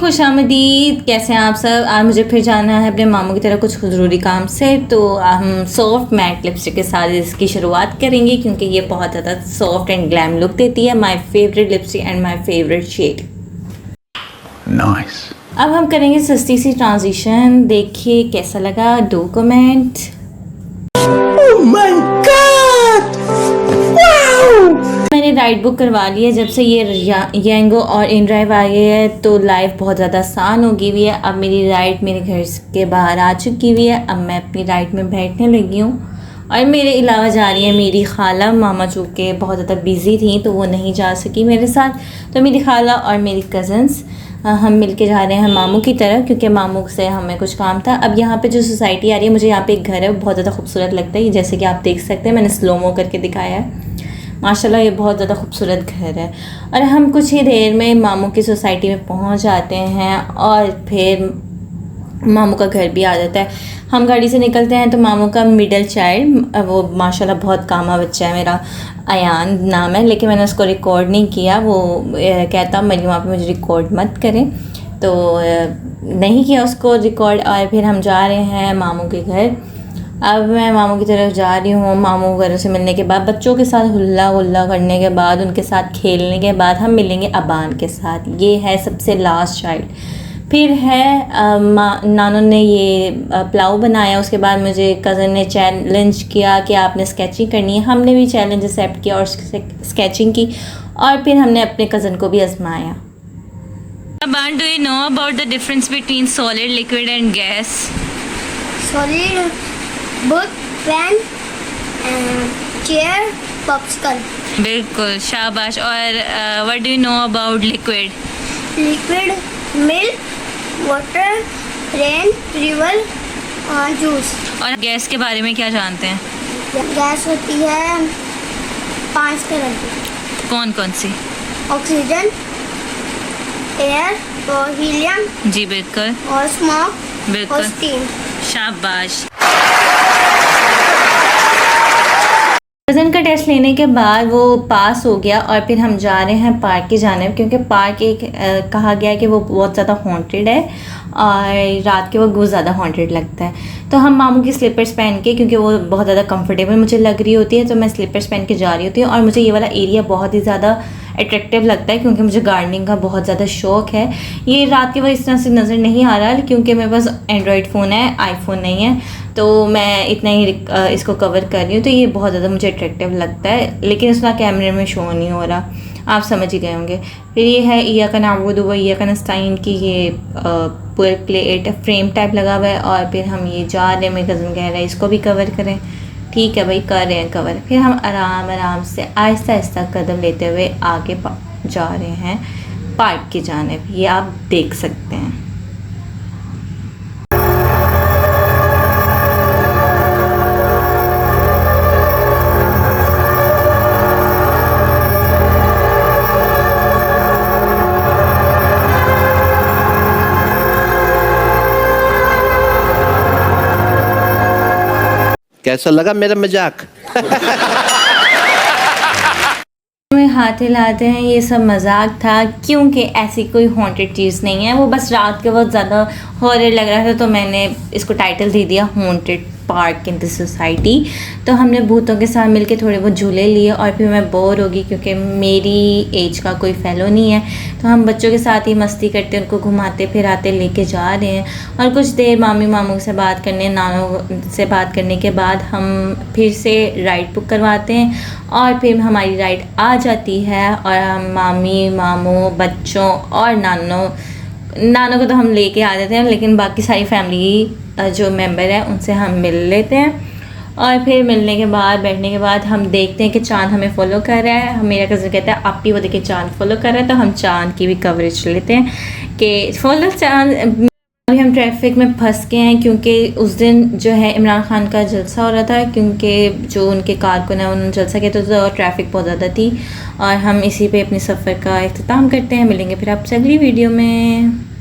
खुशामदीद। कैसे हैं आप सब। आज मुझे फिर जाना है अपने मामू की तरह कुछ ज़रूरी काम से, तो हम सॉफ्ट मैट लिपस्टिक के साथ इसकी शुरुआत करेंगे क्योंकि ये बहुत ज़्यादा सॉफ्ट एंड ग्लैम लुक देती है। My favourite lipstick and my favourite shade. Nice. अब हम करेंगे सस्ती सी ट्रांजिशन। देखिए कैसा लगा, डू कमेंट। मैंने राइड बुक करवा ली है जब से ये यांगो और इन ड्राइव आ गई है, तो लाइफ बहुत ज़्यादा आसान हो गई हुई है। अब मेरी राइड मेरे घर के बाहर आ चुकी हुई है। अब मैं अपनी राइड में बैठने लगी हूँ और मेरे अलावा जा रही है मेरी खाला। मामा चूँकि बहुत ज़्यादा बिज़ी थी तो वो नहीं जा सकी मेरे साथ, तो मेरी खाला और मेरी कज़न्स हम मिलके जा रहे हैं मामू की तरफ, क्योंकि मामू से हमें कुछ काम था। अब यहाँ पे जो सोसाइटी आ रही है, मुझे यहाँ पे एक घर है वो बहुत ज़्यादा खूबसूरत लगता है, जैसे कि आप देख सकते हैं मैंने स्लोमो करके दिखाया है। माशाल्लाह ये बहुत ज़्यादा खूबसूरत घर है। और हम कुछ ही देर में मामू की सोसाइटी में पहुंच जाते हैं और फिर मामू का घर भी आ जाता है। हम गाड़ी से निकलते हैं तो मामू का मिडिल चाइल्ड, वो माशाल्लाह बहुत कामा बच्चा है मेरा, अयान नाम है, लेकिन मैंने उसको रिकॉर्ड नहीं किया। वो कहता मरी वहाँ पे मुझे रिकॉर्ड मत करें, तो नहीं किया उसको रिकॉर्ड। और फिर हम जा रहे हैं मामू के घर। अब मैं मामू की तरफ जा रही हूँ। मामू वगैरह से मिलने के बाद, बच्चों के साथ हुल्ला हुल्ला करने के बाद, उनके साथ खेलने के बाद हम मिलेंगे अबान के साथ। ये है सबसे लास्ट चाइल्ड। फिर है नानू ने ये पुलाव बनाया। उसके बाद मुझे कज़न ने चैलेंज किया कि आपने स्केचिंग करनी है। हमने भी चैलेंज एक्सेप्ट किया और स्केचिंग की, और फिर हमने अपने कज़न को भी आजमाया। Aban, do you know about the difference between solid, liquid and gas? Solid book, pen, chair, popsicle. बिल्कुल, शाबाश। और what do you know about liquid? Liquid milk, water, rain, river और जूस। और गैस के बारे में क्या जानते हैं? गैस होती है 5 तरह की। कौन कौन सी? ऑक्सीजन, एयर और हीलियम। जी बिल्कुल। और स्मोक और बिल्कुल, स्टीम। शाबाश। कज़न का टेस्ट लेने के बाद वो पास हो गया और फिर हम जा रहे हैं पार्क की जानिब, क्योंकि पार्क एक कहा गया है कि वो बहुत ज़्यादा हॉन्टेड है और रात के वक्त बहुत ज़्यादा हॉन्टेड लगता है। तो हम मामू की स्लीपर्स पहन के, क्योंकि वो बहुत ज़्यादा कंफर्टेबल मुझे लग रही होती है, तो मैं स्लीपर्स पहन के जा रही होती हूँ। और मुझे ये वाला एरिया बहुत ही ज़्यादा अट्रैक्टिव लगता है क्योंकि मुझे गार्डनिंग का बहुत ज़्यादा शौक़ है। ये रात के वक्त इस तरह से नज़र नहीं आ रहा क्योंकि मेरे पास एंड्रॉयड फ़ोन है, आईफोन नहीं है, तो मैं इतना ही इसको कवर कर रही हूँ। तो ये बहुत ज़्यादा मुझे अट्रैक्टिव लगता है, लेकिन उसका कैमरे में शो नहीं हो रहा, आप समझ ही गए होंगे। फिर ये है इय्याका नअबुदु व इय्याका नस्ताईन की ये पूरे प्लेट फ्रेम टाइप लगा हुआ है। और फिर हम ये जा रहे हैं, मेरे कज़न कह रहे हैं इसको भी कवर करें। ठीक है भाई, कर रहे हैं कवर। फिर हम आराम आराम से आहिस्ता आहिस्ता कदम लेते हुए आगे जा रहे हैं पार्क की जानिब। ये आप देख सकते हैं। कैसा लगा मेरा मजाक? में हाथ हिलाते हैं, ये सब मजाक था क्योंकि ऐसी कोई हॉन्टेड चीज़ नहीं है। वो बस रात के वक्त ज़्यादा हॉरर लग रहा था, तो मैंने इसको टाइटल दे दिया haunted park in this society. तो हमने भूतों के साथ मिलके थोड़े बहुत झूले लिए और फिर मैं बोर होगी क्योंकि मेरी एज का कोई फेलो नहीं है, तो हम बच्चों के साथ ही मस्ती करते उनको घुमाते फिराते लेके जा रहे हैं। और कुछ देर मामी मामू से बात करने, नानू से बात करने के बाद हम फिर से राइड बुक करवाते हैं और फिर हमारी राइड आ जाती है। और हम मामी मामू बच्चों और नानू को तो हम लेके आ जाते हैं, लेकिन बाकी सारी फैमिली जो मेंबर है उनसे हम मिल लेते हैं। और फिर मिलने के बाद बैठने के बाद हम देखते हैं कि चांद हमें फॉलो कर रहा है। मेरा कज़न कहता है आप भी वो देखिए चांद फॉलो कर रहा है, तो हम चांद की भी कवरेज लेते हैं कि फॉलो चांद। अभी हम ट्रैफिक में फंस गए हैं क्योंकि उस दिन जो है इमरान खान का जलसा हो रहा था, क्योंकि जो उनके कारकुन है उन्होंने जलसा किया, तो ट्रैफिक बहुत ज़्यादा थी। और हम इसी पे अपने सफ़र का इख्तिताम करते हैं। मिलेंगे फिर आपसे अगली वीडियो में।